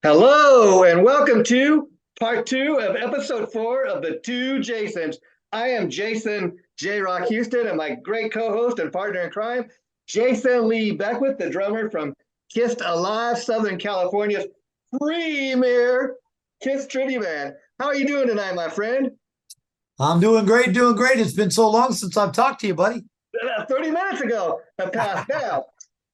Hello and welcome to part two of episode 4 of the Two Jasons. I am Jason J. Rock Houston and my great co-host and partner in crime, Jason Lee Beckwith, the drummer from Kissed Alive, Southern California's premier Kiss tribute band. How are you doing tonight, my friend? I'm doing great, doing great. It's been so long since I've talked to you, buddy. 30 minutes ago have passed. Now,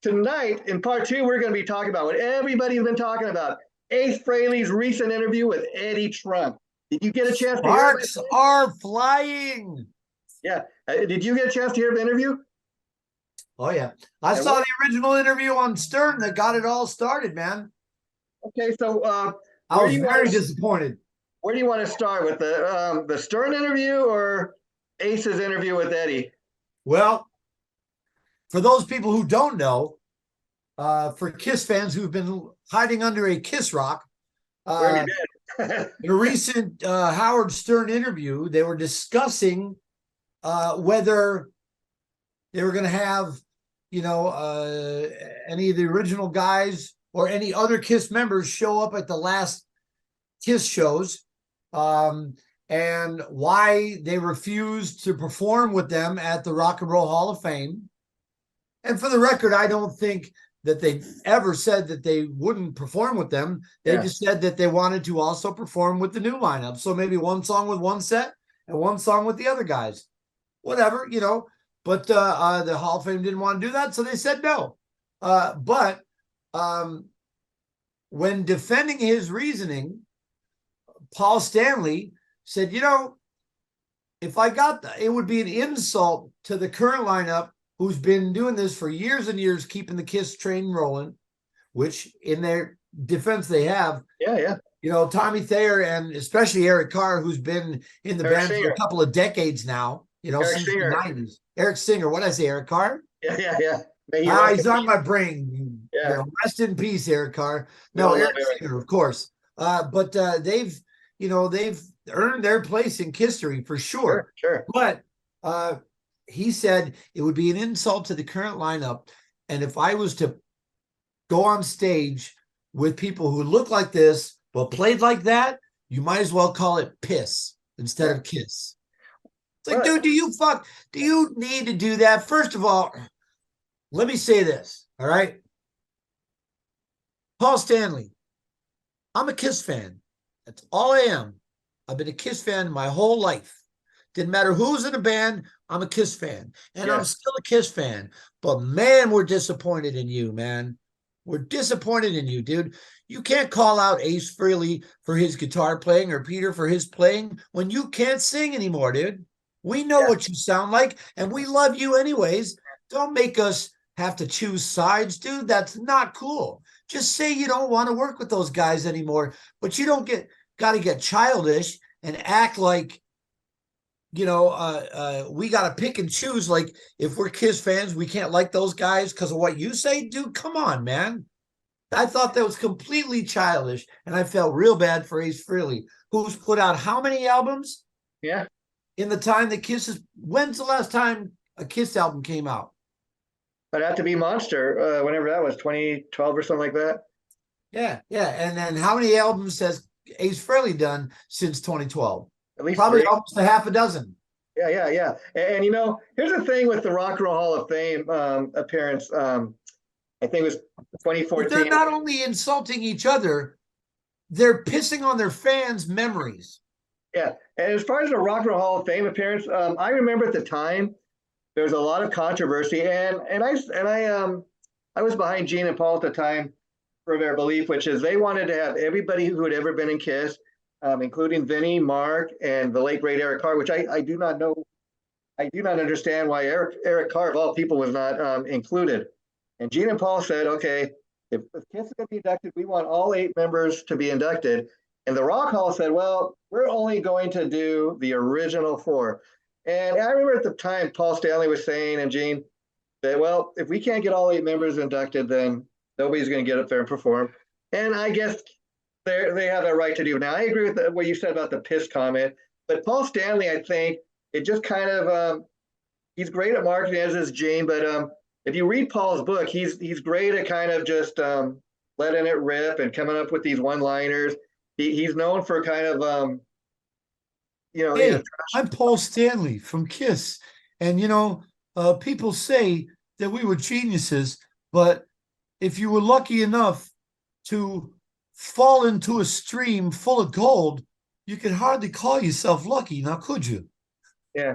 tonight in part 2, we're going to be talking about what everybody's been talking about. Ace Frehley's recent interview with Eddie Trunk. Did you get a chance to hear it? Sparks are flying. Yeah. Did you get a chance to hear the interview? Oh, yeah. I saw the original interview on Stern that got it all started, man. Okay, so I was very disappointed. Where do you want to start with the Stern interview or Ace's interview with Eddie? Well, for those people who don't know, for Kiss fans who've been hiding under a Kiss rock, Where have you been? in a recent Howard Stern interview, they were discussing whether they were going to have, any of the original guys or any other Kiss members show up at the last Kiss shows, and why they refused to perform with them at the Rock and Roll Hall of Fame. And for the record, I don't think that they ever said that they wouldn't perform with them. They just said that they wanted to also perform with the new lineup. So maybe one song with one set and one song with the other guys. Whatever, But the Hall of Fame didn't want to do that, so they said no. But when defending his reasoning, Paul Stanley said, if I got that, it would be an insult to the current lineup who's been doing this for years and years, keeping the Kiss train rolling, which in their defense they have. Yeah. Tommy Thayer and especially Eric Carr, who's been in the band for a couple of decades now, since the 90s. Eric Singer. What did I say, Eric Carr? Yeah. He's on my brain. Yeah. Rest in peace, Eric Carr. No, Eric Singer, of course. But they've earned their place in history for sure. Sure. But he said it would be an insult to the current lineup. And if I was to go on stage with people who look like this, but played like that, you might as well call it piss instead of Kiss. It's like, dude, do you need to do that? First of all, let me say this, all right? Paul Stanley, I'm a Kiss fan. That's all I am. I've been a Kiss fan my whole life. Didn't matter who's in a band, I'm a Kiss fan. And I'm still a Kiss fan. But man, we're disappointed in you, man. We're disappointed in you, dude. You can't call out Ace Frehley for his guitar playing or Peter for his playing when you can't sing anymore, dude. We know what you sound like, and we love you anyways. Don't make us have to choose sides, dude. That's not cool. Just say you don't want to work with those guys anymore, but you don't got to get childish and act like, we got to pick and choose. Like, if we're Kiss fans, we can't like those guys because of what you say, dude. Come on, man. I thought that was completely childish, and I felt real bad for Ace Frehley, who's put out how many albums? Yeah. In the time that when's the last time a Kiss album came out? It'd have to be Monster, whenever that was, 2012 or something like that. Yeah. And then how many albums has Ace Frehley done since 2012? At least probably 3. Almost a half a dozen. Yeah. And here's the thing with the Rock and Roll Hall of Fame appearance. I think it was 2014. They're not only insulting each other, they're pissing on their fans' memories. Yeah, and as far as the Rock and Roll Hall of Fame appearance, I remember at the time there was a lot of controversy, and I was behind Gene and Paul at the time for their belief, which is they wanted to have everybody who had ever been in Kiss, including Vinny, Mark, and the late great Eric Carr, which I do not know, I do not understand why Eric Carr of all people was not included. And Gene and Paul said, okay, if Kiss is going to be inducted, we want all 8 members to be inducted. And the Rock Hall said, well, we're only going to do the original 4. And I remember at the time, Paul Stanley was saying, and Gene, that, well, if we can't get all 8 members inducted, then nobody's going to get up there and perform. And I guess they have a right to do. Now, I agree with what you said about the piss comment. But Paul Stanley, I think, it just kind of, he's great at marketing, as is Gene. But if you read Paul's book, he's great at kind of just letting it rip and coming up with these one-liners. He's known for kind of Hey, I'm Paul Stanley from Kiss. And, people say that we were geniuses, but if you were lucky enough to fall into a stream full of gold, you could hardly call yourself lucky, now could you? Yeah.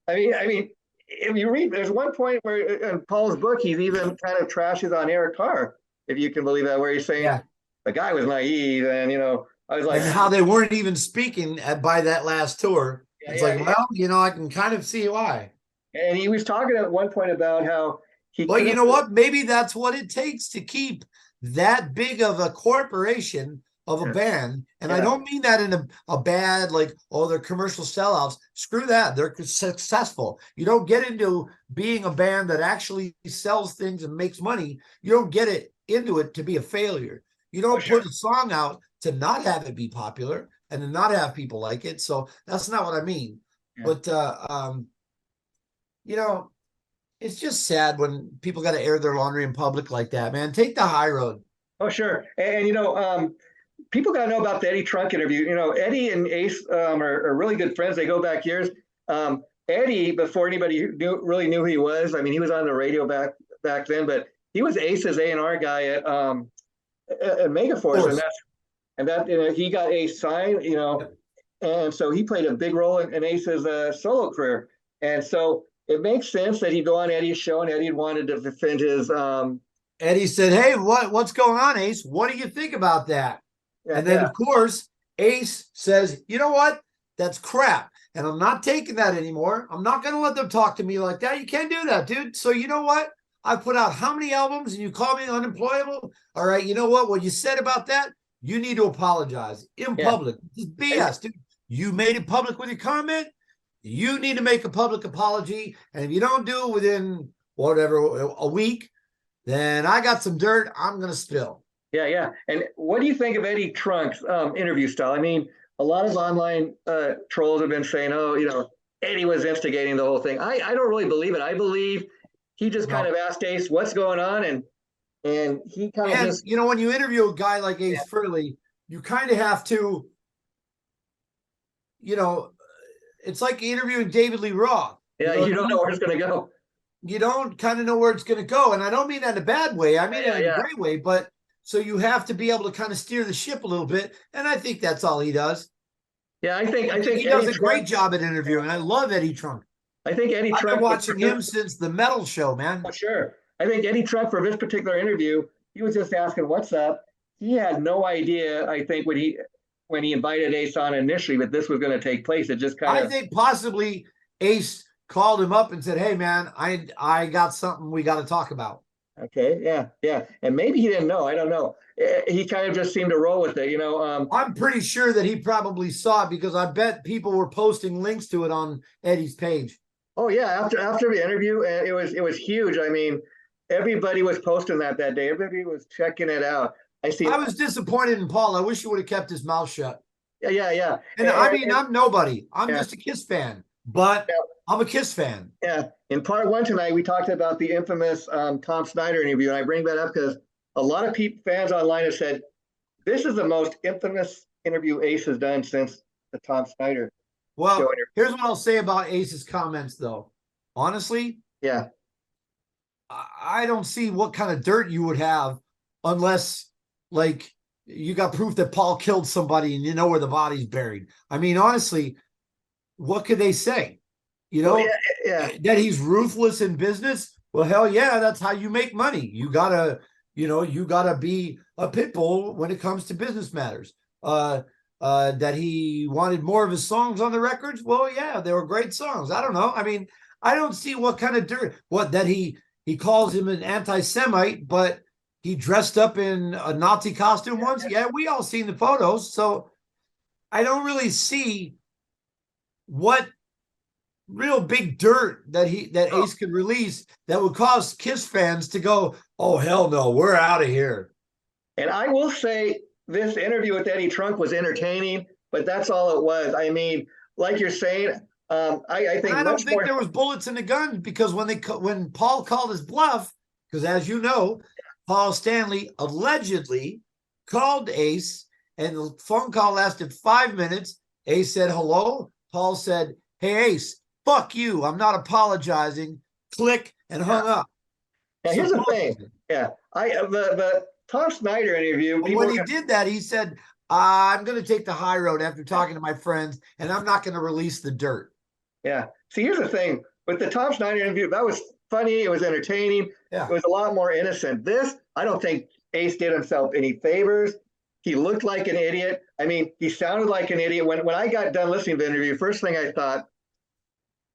I mean, if you read, there's one point where in Paul's book, he's even kind of trashes on Eric Carr, if you can believe that, where he's saying the guy was naive. And, I was like, and how they weren't even speaking by that last tour. It's like, well, I can kind of see why. And he was talking at one point about how But you know what? Maybe that's what it takes to keep that big of a corporation of a band. And I don't mean that in a bad, like, oh, they're commercial sellouts. Screw that. They're successful. You don't get into being a band that actually sells things and makes money. You don't get it into it to be a failure. You don't put a song out to not have it be popular and to not have people like it. So that's not what I mean. But it's just sad when people got to air their laundry in public like that, man. Take the high road. Oh, sure. And people got to know about the Eddie Trunk interview. Eddie and Ace are really good friends. They go back years. Eddie, before anybody really knew who he was, I mean, he was on the radio back then, but he was Ace's A&R guy at Megaforce, and he got Ace signed, and so he played a big role in Ace's solo career. And so it makes sense that he'd go on Eddie's show, and Eddie wanted to defend his. Eddie said, "Hey, what's going on, Ace? What do you think about that?" And then, of course, Ace says, "You know what? That's crap, and I'm not taking that anymore. I'm not going to let them talk to me like that. You can't do that, dude. So you know what? I put out how many albums, and you call me unemployable? All right, you know what you said about that? You need to apologize in public. This is BS, dude. You made it public with your comment. You need to make a public apology. And if you don't do it within a week, then I got some dirt I'm going to spill." Yeah. And what do you think of Eddie Trunk's interview style? I mean, a lot of online trolls have been saying, Eddie was instigating the whole thing. I don't really believe it. I believe he just kind of asked Ace what's going on, and he kind of just. When you interview a guy like Ace Frehley, you kind of have to, it's like interviewing David Lee Roth. Yeah, you don't know where it's going to go. You don't kind of know where it's going to go. And I don't mean that in a bad way. I mean it in a great way. But so you have to be able to kind of steer the ship a little bit. And I think that's all he does. Yeah, I think he does a great job at interviewing. I love Eddie Trunk. I think Eddie Trunk. I've been watching him since the Metal Show, man. Oh, sure. I think Eddie Trunk, for this particular interview, he was just asking what's up. He had no idea, I think, when he invited Ace on initially that this was going to take place. It just kind of. I think possibly Ace called him up and said, "Hey, man, I got something we got to talk about." Okay, yeah. And maybe he didn't know. I don't know. He kind of just seemed to roll with it, I'm pretty sure that he probably saw it because I bet people were posting links to it on Eddie's page. Oh, yeah. After the interview, it was huge. I mean, everybody was posting that day. Everybody was checking it out. I was disappointed in Paul. I wish he would have kept his mouth shut. Yeah. And I'm nobody. I'm just a Kiss fan, but I'm a Kiss fan. Yeah. In part one tonight, we talked about the infamous Tom Snyder interview, and I bring that up because a lot of fans online have said this is the most infamous interview Ace has done since the Tom Snyder. Well, here's what I'll say about Ace's comments, though. Honestly, I don't see what kind of dirt you would have unless, like, you got proof that Paul killed somebody and you know where the body's buried. I mean, honestly, what could they say? That he's ruthless in business. Well, hell yeah, that's how you make money. You gotta be a pit bull when it comes to business matters. That he wanted more of his songs on the records. Well, yeah, they were great songs. I don't know. I mean, I don't see what kind of dirt. That he calls him an anti-Semite, but he dressed up in a Nazi costume once. Yeah, we all seen the photos. So I don't really see what real big dirt that Ace could release that would cause Kiss fans to go, "Oh, hell no, we're out of here." And I will say this interview with Eddie Trunk was entertaining, but that's all it was. I mean, like you're saying, I think I don't think there was bullets in the gun because when Paul called his bluff, because as you know, Paul Stanley allegedly called Ace, and the phone call lasted 5 minutes. Ace said hello. Paul said, "Hey, Ace, fuck you. I'm not apologizing." Click, and hung up. Yeah, here's the thing. Yeah, the Tom Snyder interview. But when he did that, he said, "I'm going to take the high road after talking to my friends, and I'm not going to release the dirt." Yeah. See, here's the thing with the Tom Snyder interview. That was funny. It was entertaining. Yeah. It was a lot more innocent. This, I don't think Ace did himself any favors. He looked like an idiot. I mean, he sounded like an idiot. When I got done listening to the interview, first thing I thought,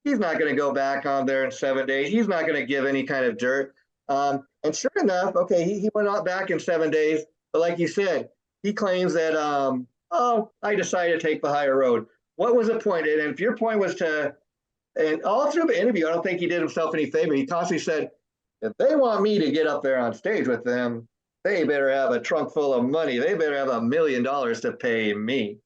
he's not going to go back on there in 7 days. He's not going to give any kind of dirt. And sure enough, okay, he went out back in 7 days. But like you said, he claims that, I decided to take the higher road. What was the point? And if your point was to, and all through the interview, I don't think he did himself any favor. He constantly said, if they want me to get up there on stage with them, they better have a trunk full of money. They better have $1 million to pay me.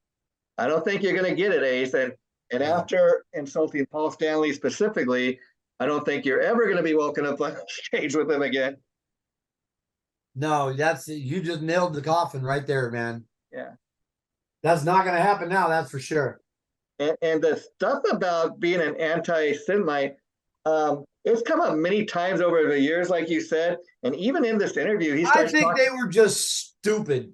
I don't think you're going to get it, Ace. And after insulting Paul Stanley specifically, I don't think you're ever going to be woken up on stage with him again. No, you just nailed the coffin right there, man. Yeah. That's not going to happen now, that's for sure. And the stuff about being an anti-Semite, it's come up many times over the years, like you said. And even in this interview, I think they were just stupid.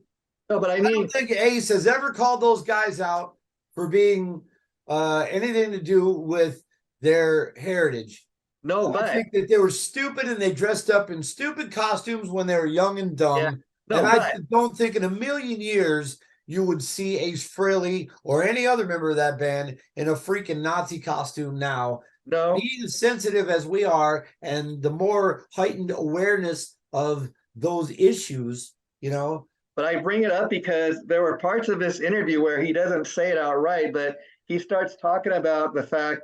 No, but I mean, I don't think Ace has ever called those guys out for being anything to do with their heritage. No, but I think that they were stupid and they dressed up in stupid costumes when they were young and dumb. Yeah. No, and I don't think in a million years you would see Ace Frehley or any other member of that band in a freaking Nazi costume now. No. Being as sensitive as we are and the more heightened awareness of those issues, you know. But I bring it up because there were parts of this interview where he doesn't say it outright, but he starts talking about the fact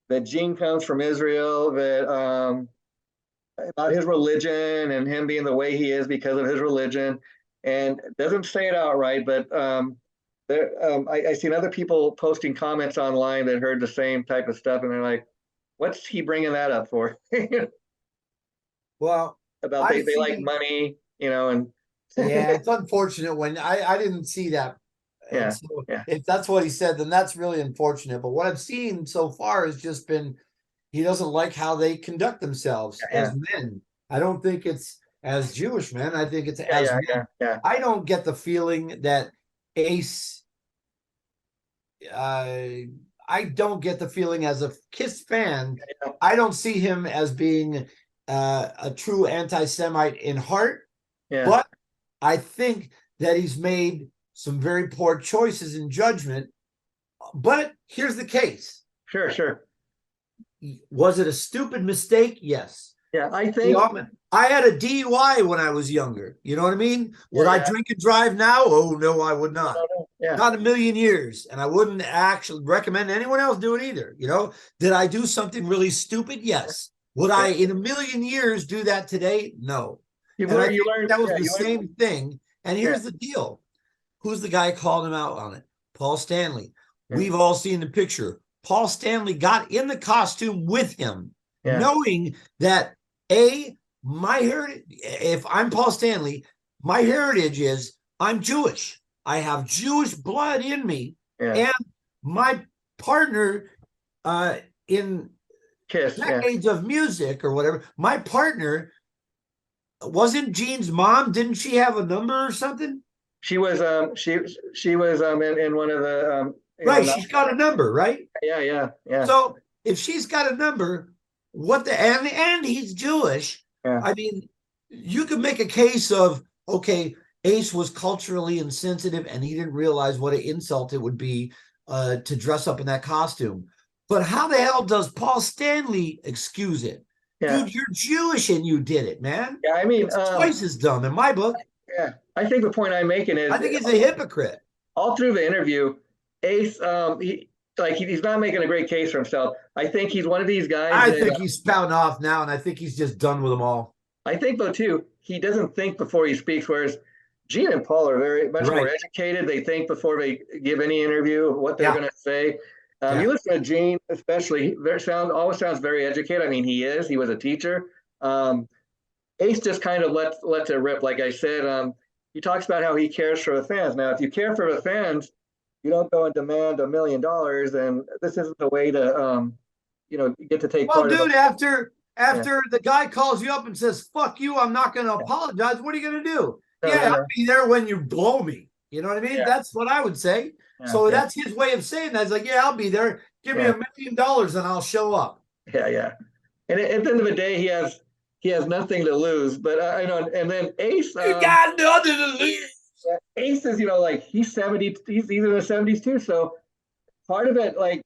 that Gene comes from Israel, that about his religion and him being the way he is because of his religion, and doesn't say it outright. But I seen other people posting comments online that heard the same type of stuff, and they're like, "What's he bringing that up for?" Well, about they like money, and yeah, it's unfortunate when I didn't see that. Yeah, so if that's what he said, then that's really unfortunate. But what I've seen so far has just been he doesn't like how they conduct themselves as men. I don't think it's as Jewish men. I think it's as men. I don't get the feeling that Ace. I don't get the feeling as a Kiss fan. I don't see him as being a true anti-Semite in heart. But I think that he's made some very poor choices in judgment. But here's the case. Sure. Was it a stupid mistake? Yes. Yeah, I think I had a DUI when I was younger. You know what I mean? Would I drink and drive now? Oh, no, I would not. Not a million years. And I wouldn't actually recommend anyone else do it either. You know, did I do something really stupid? Yes. Would I in a million years do that today? No. You learned that was the same thing. And here's the deal. Who's the guy calling him out on it? Paul Stanley. We've all seen the picture. Paul Stanley got in the costume with him, knowing that my heritage, if I'm Paul Stanley, my heritage is I'm Jewish. I have Jewish blood in me. And my partner in Kiss, decades of music or whatever, my partner wasn't Gene's mom. Didn't she have a number or something? She was she was in one of the right. She's got a number, right? Yeah. So if she's got a number, and he's Jewish. I mean, you could make a case of okay, Ace was culturally insensitive and he didn't realize what an insult it would be to dress up in that costume. But how the hell does Paul Stanley excuse it? Dude, you're Jewish and you did it, man. Yeah, I mean, it's twice as dumb in my book. Yeah, I think the point I'm making is I think he's a hypocrite. All through the interview, Ace, he's not making a great case for himself. I think he's one of these guys. I think he's spouting off now, and I think he's just done with them all. I think, though, too, he doesn't think before he speaks, whereas Gene and Paul are very much more educated. They think before they give any interview what they're going to say. You listen to Gene, especially, always sounds very educated. I mean, he is. He was a teacher. Ace just kind of lets it rip. Like I said, he talks about how he cares for the fans. Now, if you care for the fans, you don't go and demand $1 million, and this isn't the way to, get to take Well, part of dude, it. after the guy calls you up and says, fuck you, I'm not going to apologize, what are you going to do? No, Yeah, no, I'll no. be there when you blow me. You know what I mean? Yeah. That's what I would say. Yeah, So yeah, that's his way of saying that. He's like, yeah, I'll be there. Give me yeah, $1 million and I'll show up. yeah, yeah. And at the end of the day, he has nothing to lose. But I know, and then Ace, You got nothing to lose. Ace is, like he's 70, he's in the 70s too. So part of it, like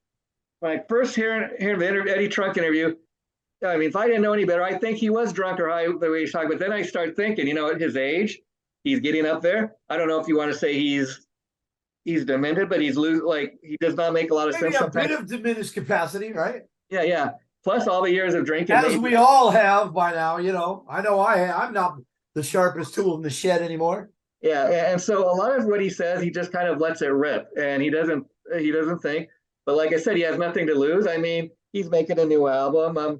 when I first hear the Eddie Trunk interview, I mean, if I didn't know any better, I think he was drunk or high the way he's talking. But then I start thinking, at his age, he's getting up there. I don't know if you want to say he's demented, but he does not make a lot of Maybe sense a sometimes. bit of diminished capacity, right? Yeah, yeah. Plus all the years of drinking. As we all have by now, I know I'm not the sharpest tool in the shed anymore. Yeah, and so a lot of what he says, he just kind of lets it rip, and he doesn't think. But like I said, he has nothing to lose. I mean, he's making a new album.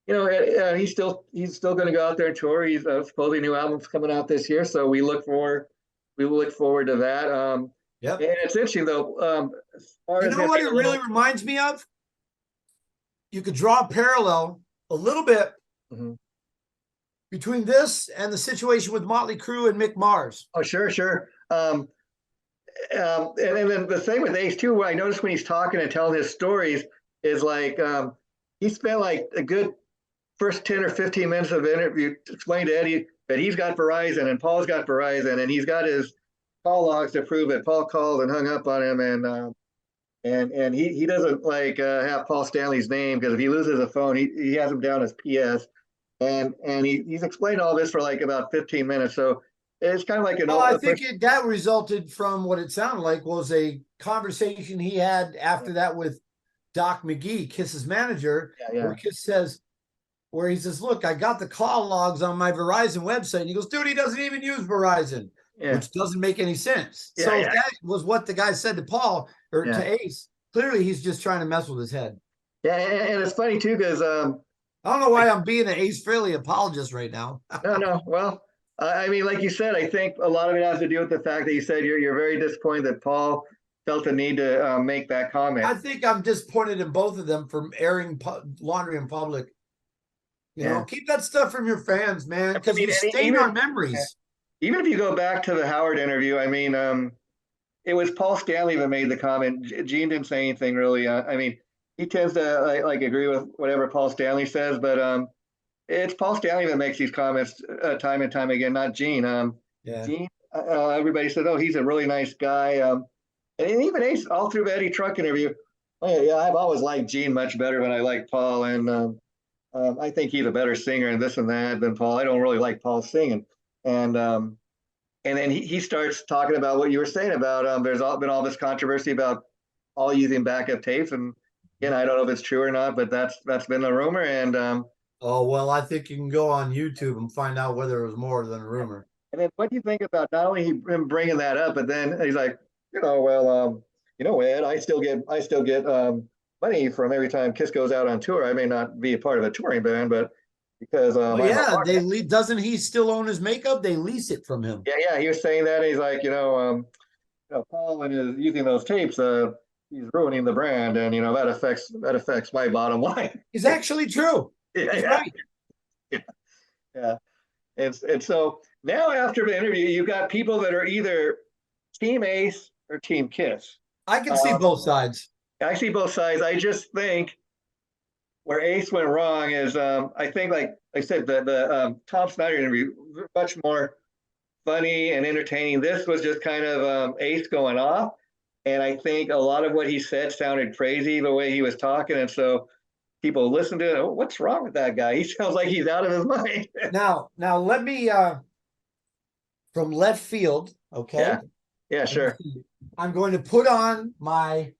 He's still going to go out there and tour. He's supposedly new album's coming out this year, so we look forward to that. Yep. And it's interesting though. As far You as know what it really reminds me of? You could draw a parallel a little bit between this and the situation with Motley Crue and Mick Mars. Oh, sure, sure. And then the thing with Ace too, I noticed when he's talking and telling his stories is like he spent like a good first 10 or 15 minutes of the interview to explain to Eddie that he's got Verizon and Paul's got Verizon and he's got his call logs to prove it. Paul called and hung up on him, and he doesn't have Paul Stanley's name because if he loses a phone, he has him down as PS, and he's explained all this for like about 15 minutes. So it's kind of like I think that resulted from what it sounded like was a conversation he had after that with Doc McGee, Kiss's manager, where Kiss says, where he says, look, I got the call logs on my Verizon website. And he goes, dude, he doesn't even use Verizon, which doesn't make any sense. So if that was what the guy said to Paul or to Ace, clearly he's just trying to mess with his head. Yeah, and it's funny too, because I don't know why I'm being an Ace Frehley apologist right now. No. Well, I mean, like you said, I think a lot of it has to do with the fact that you said you're very disappointed that Paul felt the need to make that comment. I think I'm disappointed in both of them for airing laundry in public. Keep that stuff from your fans, man, because you stain our memories. Even if you go back to the Howard interview, I mean, it was Paul Stanley that made the comment. Gene didn't say anything really. I mean, he tends to agree with whatever Paul Stanley says, but it's Paul Stanley that makes these comments time and time again, not Gene. Gene, everybody said, "Oh, he's a really nice guy." And even Ace, all through the Eddie Trunk interview, I've always liked Gene much better than I like Paul, and I think he's a better singer and this and that than Paul. I don't really like Paul singing, and then he starts talking about what you were saying about there's been all this controversy about Paul using backup tapes, and again, I don't know if it's true or not, but that's been a rumor, and oh, well, I think you can go on YouTube and find out whether it was more than a rumor. And then what do you think about not only him bringing that up, but then he's like, well, Ed, I still get money from every time Kiss goes out on tour. I may not be a part of a touring band, but because doesn't he still own his makeup? They lease it from him. Yeah, he was saying that. And he's like, Paul and his using those tapes, he's ruining the brand, and that affects my bottom line. It's actually true. He's right. Yeah. And so now after the interview, you've got people that are either Team Ace or Team Kiss. I can see both sides. I see both sides. I just think where Ace went wrong is I think, like I said, the Tom Snyder interview much more funny and entertaining. This was just kind of Ace going off. And I think a lot of what he said sounded crazy the way he was talking. And so people listen to it. Oh, what's wrong with that guy? He sounds like he's out of his mind. Now let me from left field. Okay. Yeah, sure. I'm going to put on my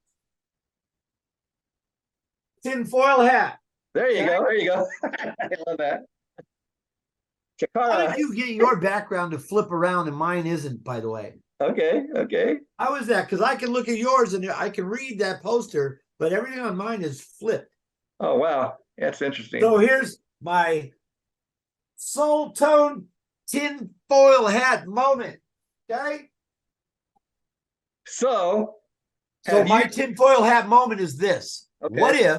tinfoil hat. There you go. There you go. I love that. Chikara. How did you get your background to flip around and mine isn't, by the way? Okay. How is that? Because I can look at yours and I can read that poster, but everything on mine is flipped. Oh, wow. That's interesting. So here's my Soul Tone tinfoil hat moment. Okay. So, So my you, tinfoil hat moment is this. okay. What if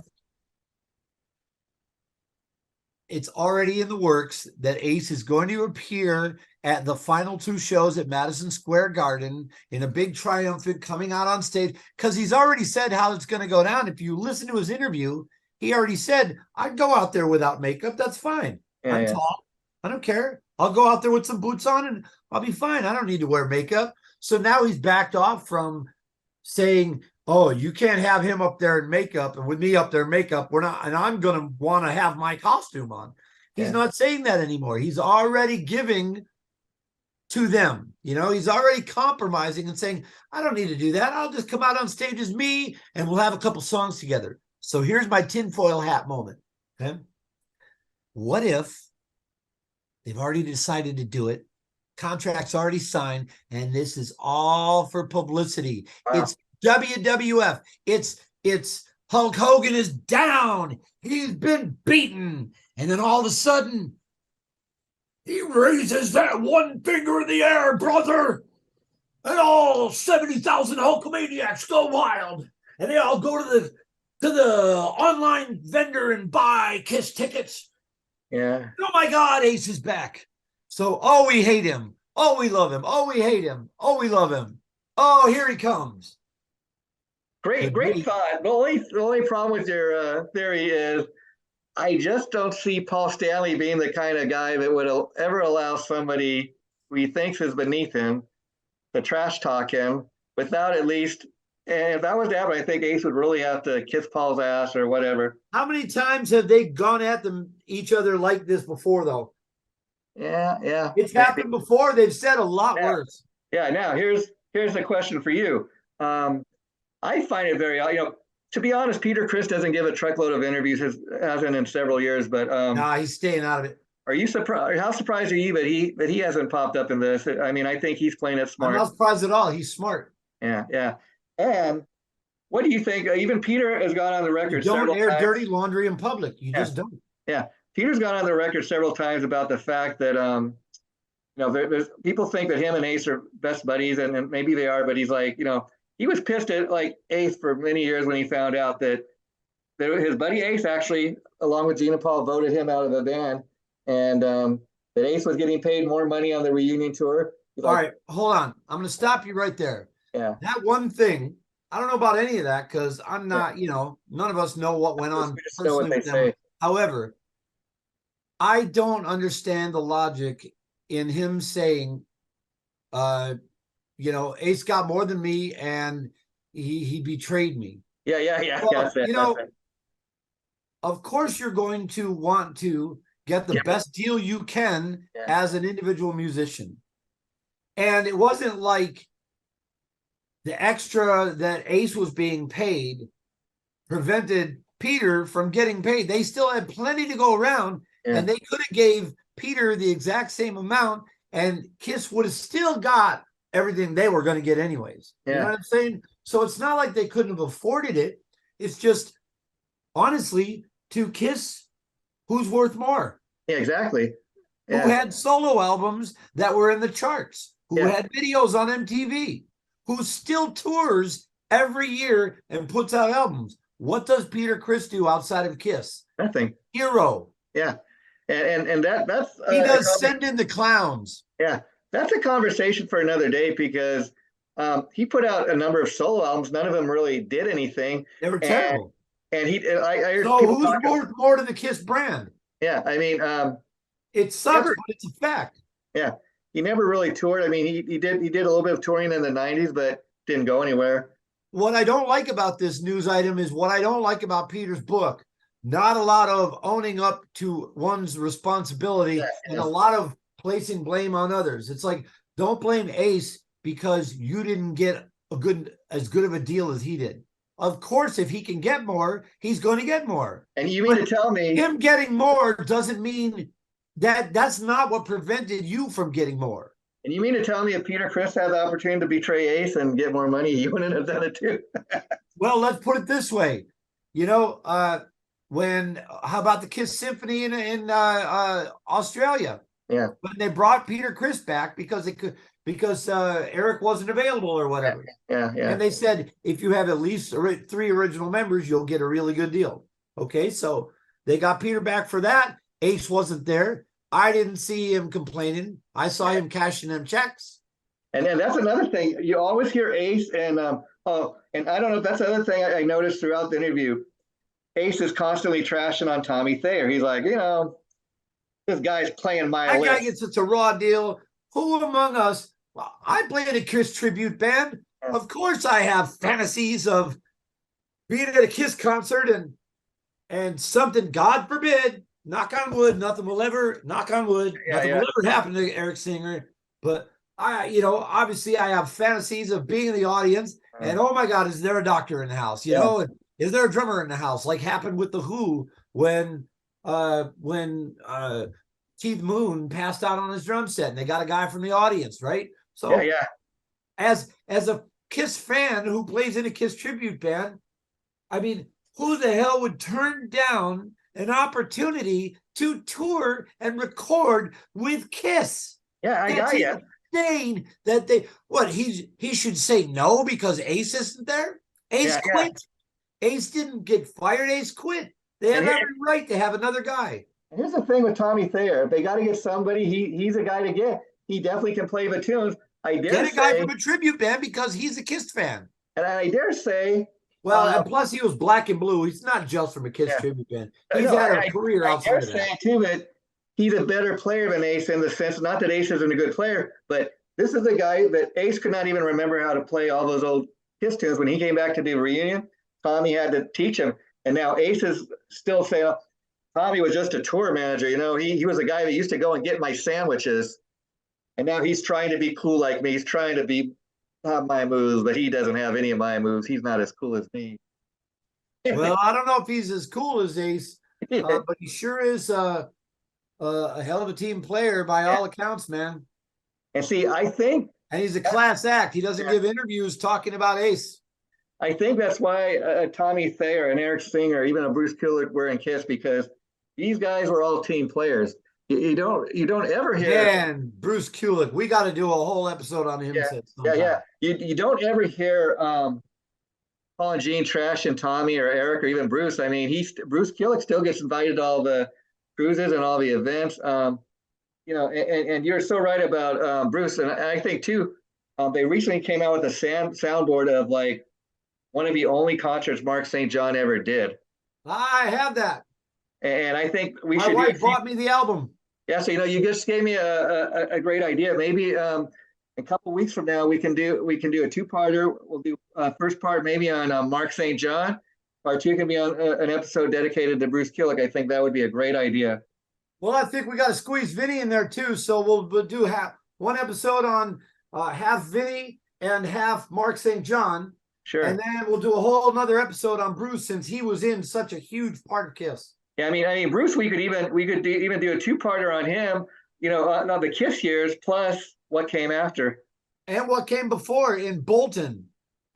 it's already in the works that Ace is going to appear at the final 2 shows at Madison Square Garden in a big triumphant coming out on stage? Because he's already said how it's going to go down. If you listen to his interview, he already said, I'd go out there without makeup. That's fine. I'm tall. I don't care. I'll go out there with some boots on and I'll be fine. I don't need to wear makeup. So now he's backed off from saying, oh, you can't have him up there in makeup and with me up there in makeup. We're not, and I'm going to want to have my costume on. He's not saying that anymore. He's already giving to them. You know, he's already compromising and saying, I don't need to do that. I'll just come out on stage as me and we'll have a couple songs together. So here's my tinfoil hat moment. Okay. What if they've already decided to do it? Contract's already signed, and this is all for publicity. Wow. It's WWF. It's Hulk Hogan is down. He's been beaten. And then all of a sudden, he raises that one finger in the air, brother. And all 70,000 Hulkamaniacs go wild. And they all go to the online vendor and buy Kiss tickets. Yeah. Oh my God, Ace is back. So, oh, we hate him. Oh, we love him. Oh, we hate him. Oh, we love him. Oh, here he comes. Great thought. The only problem with your theory is I just don't see Paul Stanley being the kind of guy that would ever allow somebody who he thinks is beneath him to trash talk him without at least, and if that was to happen, I think Ace would really have to kiss Paul's ass or whatever. How many times have they gone at each other like this before, though? Yeah. It's happened before. They've said a lot worse. Yeah. Now here's the question for you. I find it very, to be honest, Peter Criss doesn't give a truckload of interviews, hasn't in several years, but nah, he's staying out of it. Are you surprised? How surprised are you that he hasn't popped up in this? I mean, I think he's playing it smart. I'm not surprised at all. He's smart. Yeah. And what do you think? Even Peter has gone on the record. You don't air dirty laundry in public. You just don't. Yeah. Peter's gone on the record several times about the fact that, there's people think that him and Ace are best buddies, and maybe they are, but he's like, he was pissed at like Ace for many years when he found out that his buddy Ace actually, along with Gene and Paul, voted him out of the band, and that Ace was getting paid more money on the reunion tour. All right, hold on. I'm going to stop you right there. Yeah. That one thing, I don't know about any of that because I'm not, none of us know what went on. We just know what they say. However, I don't understand the logic in him saying, Ace got more than me and he betrayed me. Yeah. Well, of course you're going to want to get the best deal you can as an individual musician. And it wasn't like the extra that Ace was being paid prevented Peter from getting paid. They still had plenty to go around, and they could have gave Peter the exact same amount, and Kiss would have still got everything they were going to get anyways. You know what I'm saying? So it's not like they couldn't have afforded it. It's just, honestly, to Kiss, who's worth more? Yeah, exactly. Who had solo albums that were in the charts? Who had videos on MTV? Who still tours every year and puts out albums? What does Peter Criss do outside of Kiss? Nothing. Hero. Yeah. And that's he does Send in the Clowns. Yeah. That's a conversation for another day because he put out a number of solo albums. None of them really did anything. They were terrible. And I heard so who's worth more to the Kiss brand? Yeah. I mean, it sucks, but it's a fact. Yeah. He never really toured. I mean, he did a little bit of touring in the 90s, but didn't go anywhere. What I don't like about this news item is what I don't like about Peter's book. Not a lot of owning up to one's responsibility and a lot of placing blame on others. It's like, don't blame Ace because you didn't get as good of a deal as he did. Of course, if he can get more, he's going to get more. And you mean to tell me him getting more doesn't mean that's not what prevented you from getting more. And you mean to tell me if Peter Criss had the opportunity to betray Ace and get more money, he wouldn't have done it too? Well, let's put it this way. how about the Kiss Symphony in Australia? Yeah. When they brought Peter Criss back because Eric wasn't available or whatever. Yeah. And they said, if you have at least 3 original members, you'll get a really good deal. Okay, so they got Peter back for that. Ace wasn't there. I didn't see him complaining. I saw him cashing them checks. And then that's another thing. You always hear Ace and and I don't know if that's the other thing I noticed throughout the interview. Ace is constantly trashing on Tommy Thayer. He's like, this guy's playing my That list. guy gets such a raw deal. Who among us? Well, I played a Kiss tribute band. Of course, I have fantasies of being at a Kiss concert and something, God forbid, knock on wood, nothing will ever, knock on wood, nothing will ever happen to Eric Singer. But obviously I have fantasies of being in the audience and oh my God, is there a doctor in the house? You know, and is there a drummer in the house? Like happened with the Who when Keith Moon passed out on his drum set and they got a guy from the audience, right? So as a Kiss fan who plays in a Kiss tribute band, I mean, who the hell would turn down an opportunity to tour and record with Kiss? Yeah, I got you. Insane that he should say no because Ace isn't there. Ace quit. Ace didn't get fired. Ace quit. They have every right to have another guy. Here's the thing with Tommy Thayer. If they got to get somebody, he's a guy to get. He definitely can play the tunes. Get a guy from a tribute band because he's a Kiss fan. And I dare say, well, and plus he was Black and Blue. He's not just from a Kiss tribute band. He's had a career outside of that. I dare say too that he's a better player than Ace in the sense, not that Ace isn't a good player, but this is a guy that Ace could not even remember how to play all those old Kiss tunes. When he came back to do a reunion, Tommy had to teach him. And now Ace is still saying, Tommy was just a tour manager. He was a guy that used to go and get my sandwiches. And now he's trying to be cool like me. He's trying to have my moves, but he doesn't have any of my moves. He's not as cool as me. Well, I don't know if he's as cool as Ace, but he sure is a hell of a team player by all accounts, man. And see, and he's a class act. He doesn't give interviews talking about Ace. I think that's why Tommy Thayer and Eric Singer, even a Bruce Kulick were in Kiss, because these guys were all team players. You don't ever hear. Man, Bruce Kulick, we got to do a whole episode on him. You don't ever hear Paul and Gene trash and Tommy or Eric or even Bruce. I mean, Bruce Kulick still gets invited to all the cruises and all the events. And you're so right about Bruce. And I think too, they recently came out with a soundboard of like one of the only concerts Mark St. John ever did. I have that. And I think my wife brought me the album. Yeah, so you just gave me a great idea. Maybe a couple weeks from now we can do a 2-parter. We'll do first part maybe on Mark St. John. Part 2 can be on an episode dedicated to Bruce Kulick. I think that would be a great idea. Well, I think we got to squeeze Vinny in there too. So we'll do one episode on half Vinny and half Mark St. John. Sure. And then we'll do a whole another episode on Bruce since he was in such a huge part of Kiss. Yeah, I mean, Bruce, we could even do a 2-parter on him, on the Kiss years plus what came after. And what came before in Bolton.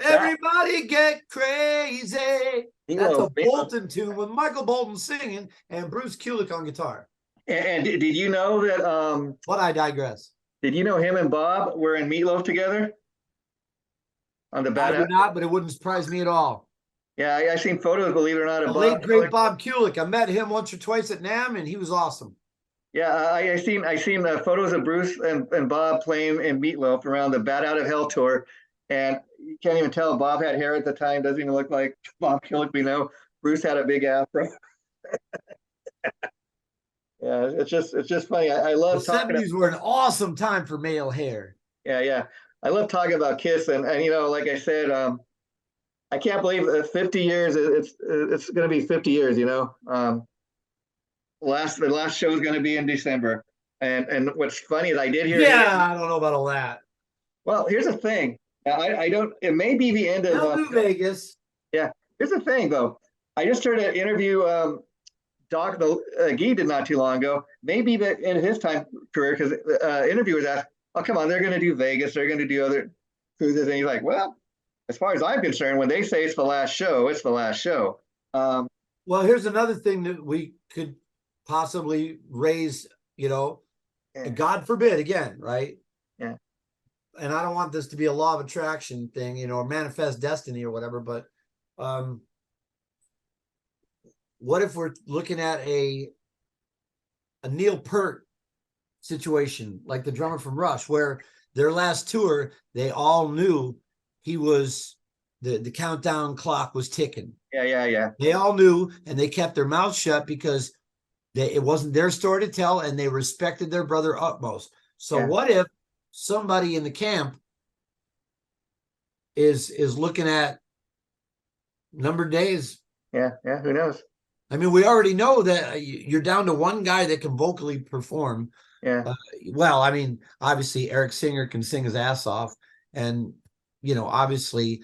Everybody get crazy. That's a Bolton tune with Michael Bolton singing and Bruce Kulick on guitar. And did you know that? But I digress. Did you know him and Bob were in Meatloaf together? On the I do not, but it wouldn't surprise me at all. Yeah, I seen photos, believe it or not, of the late great Bob Kulick. I met him once or twice at NAMM, and he was awesome. Yeah, I seen photos of Bruce and Bob playing in Meatloaf around the Bat Out of Hell tour, and you can't even tell Bob had hair at the time. Doesn't even look like Bob Kulick. We know Bruce had a big afro. Yeah, it's just funny. I love the 70s were an awesome time for male hair. Yeah. I love talking about Kiss, and like I said, I can't believe 50 years. It's going to be 50 years. The last show is going to be in December, and what's funny is I did hear. Yeah, I don't know about all that. Well, here's the thing. I don't. It may be the end of New Vegas. Yeah, here's the thing though. I just heard an interview. Doc Gee did not too long ago. Maybe in his time career, because interviewers asked, "Oh, come on, they're going to do Vegas. They're going to do other cruises," and he's like, "Well, as far as I'm concerned, when they say it's the last show, it's the last show." Well, here's another thing that we could possibly raise, Yeah, God forbid again, right? yeah, And I don't want this to be a law of attraction thing, or manifest destiny or whatever, but um what if we're looking at a Neil Peart situation, like the drummer from Rush, where their last tour, they all knew he was the countdown clock was ticking. yeah. They all knew, and they kept their mouths shut because it wasn't their story to tell, and they respected their brother utmost. So Yeah. what if somebody in the camp is looking at numbered days? Yeah, yeah. Who knows? I mean, we already know that you're down to one guy that can vocally perform. Yeah, Well, I mean, obviously Eric Singer can sing his ass off, and obviously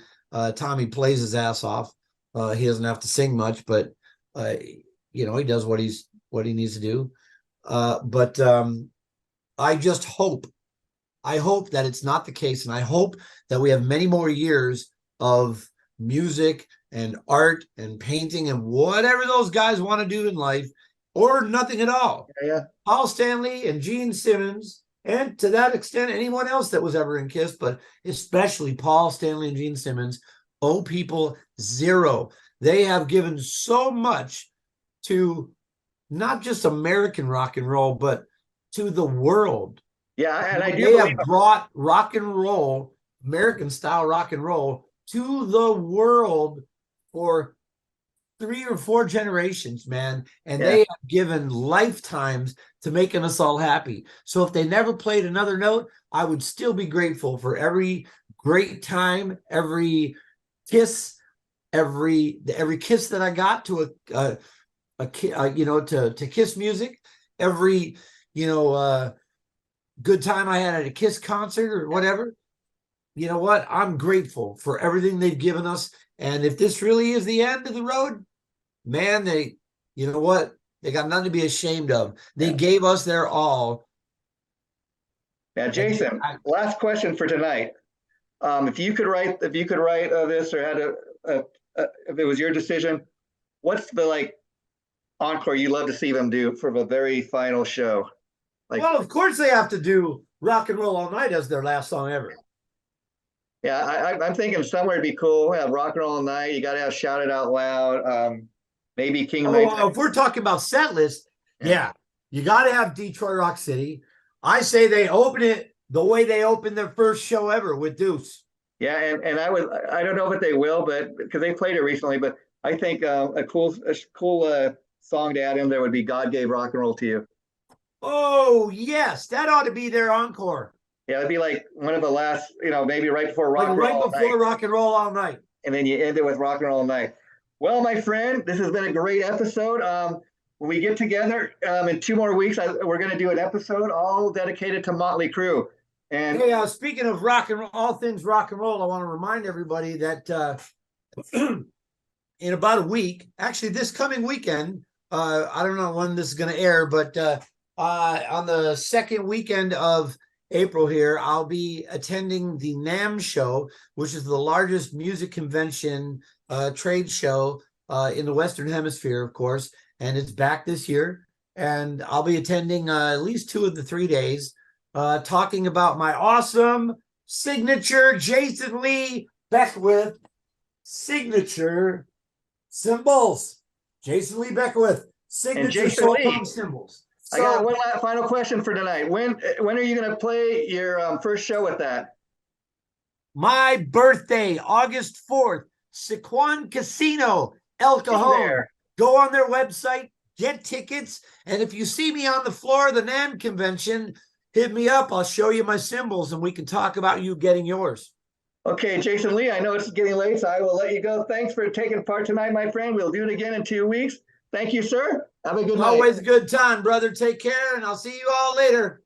Tommy plays his ass off. He doesn't have to sing much, but he does what he needs to do. But I just I hope that it's not the case, and I hope that we have many more years of music and art and painting and whatever those guys want to do in life, or nothing at all. yeah. Paul Stanley and Gene Simmons, and to that extent, anyone else that was ever in Kiss, but especially Paul Stanley and Gene Simmons, owe people zero. They have given so much to not just American rock and roll, but to the world. Yeah, and I do They believe have brought rock and roll, American style rock and roll, to the world for 3 or 4 generations, man. And yeah, they have given lifetimes to making us all happy. So if they never played another note, I would still be grateful for every great time, every kiss, every kiss that I got to to Kiss music, every good time I had at a Kiss concert or whatever. You know what? I'm grateful for everything they've given us. And if this really is the end of the road, man, you know what? They got nothing to be ashamed of. They yeah. gave us their all. Now, Jason, last question for tonight. If you could write this, or had if it was your decision, what's the encore you love to see them do for the very final show? Well, of course they have to do Rock and Roll All Night as their last song ever. Yeah, I'm thinking somewhere would be cool. Have Rock and Roll All Night. You got to have Shout It Out Loud. Maybe King. If we're talking about set list, yeah, you got to have Detroit Rock City. I say they open it the way they opened their first show ever with Deuce. Yeah, and I don't know if they will, but because they played it recently, but I think a cool song to add in there would be God Gave Rock and Roll to You. Oh, yes, that ought to be their encore. Yeah, it'd be like one of the last, maybe right before Rock Rock and Roll All Night. And then you end it with Rock and Roll All Night. Well, my friend, this has been a great episode. When we get together in 2 more weeks, we're going to do an episode all dedicated to Motley Crue. And hey, speaking of rock and roll, all things rock and roll, I want to remind everybody that in about a week, actually this coming weekend, I don't know when this is going to air, but on the second weekend of April here, I'll be attending the NAMM show, which is the largest music convention trade show in the Western Hemisphere, of course, and it's back this year. And I'll be attending at least 2 of the 3 days, talking about my awesome signature Jason Lee Beckwith signature cymbals. Jason Lee Beckwith signature soul tone cymbals. So, I got one final question for tonight. When are you going to play your first show with that? My birthday, August 4th, Sequan Casino, El Cajon. Go on their website, get tickets, and if you see me on the floor of the NAMM convention, hit me up. I'll show you my cymbals, and we can talk about you getting yours. Okay, Jason Lee, I know it's getting late, so I will let you go. Thanks for taking part tonight, my friend. We'll do it again in 2 weeks. Thank you, sir. Have a good night. Always a good time, brother. Take care, and I'll see you all later.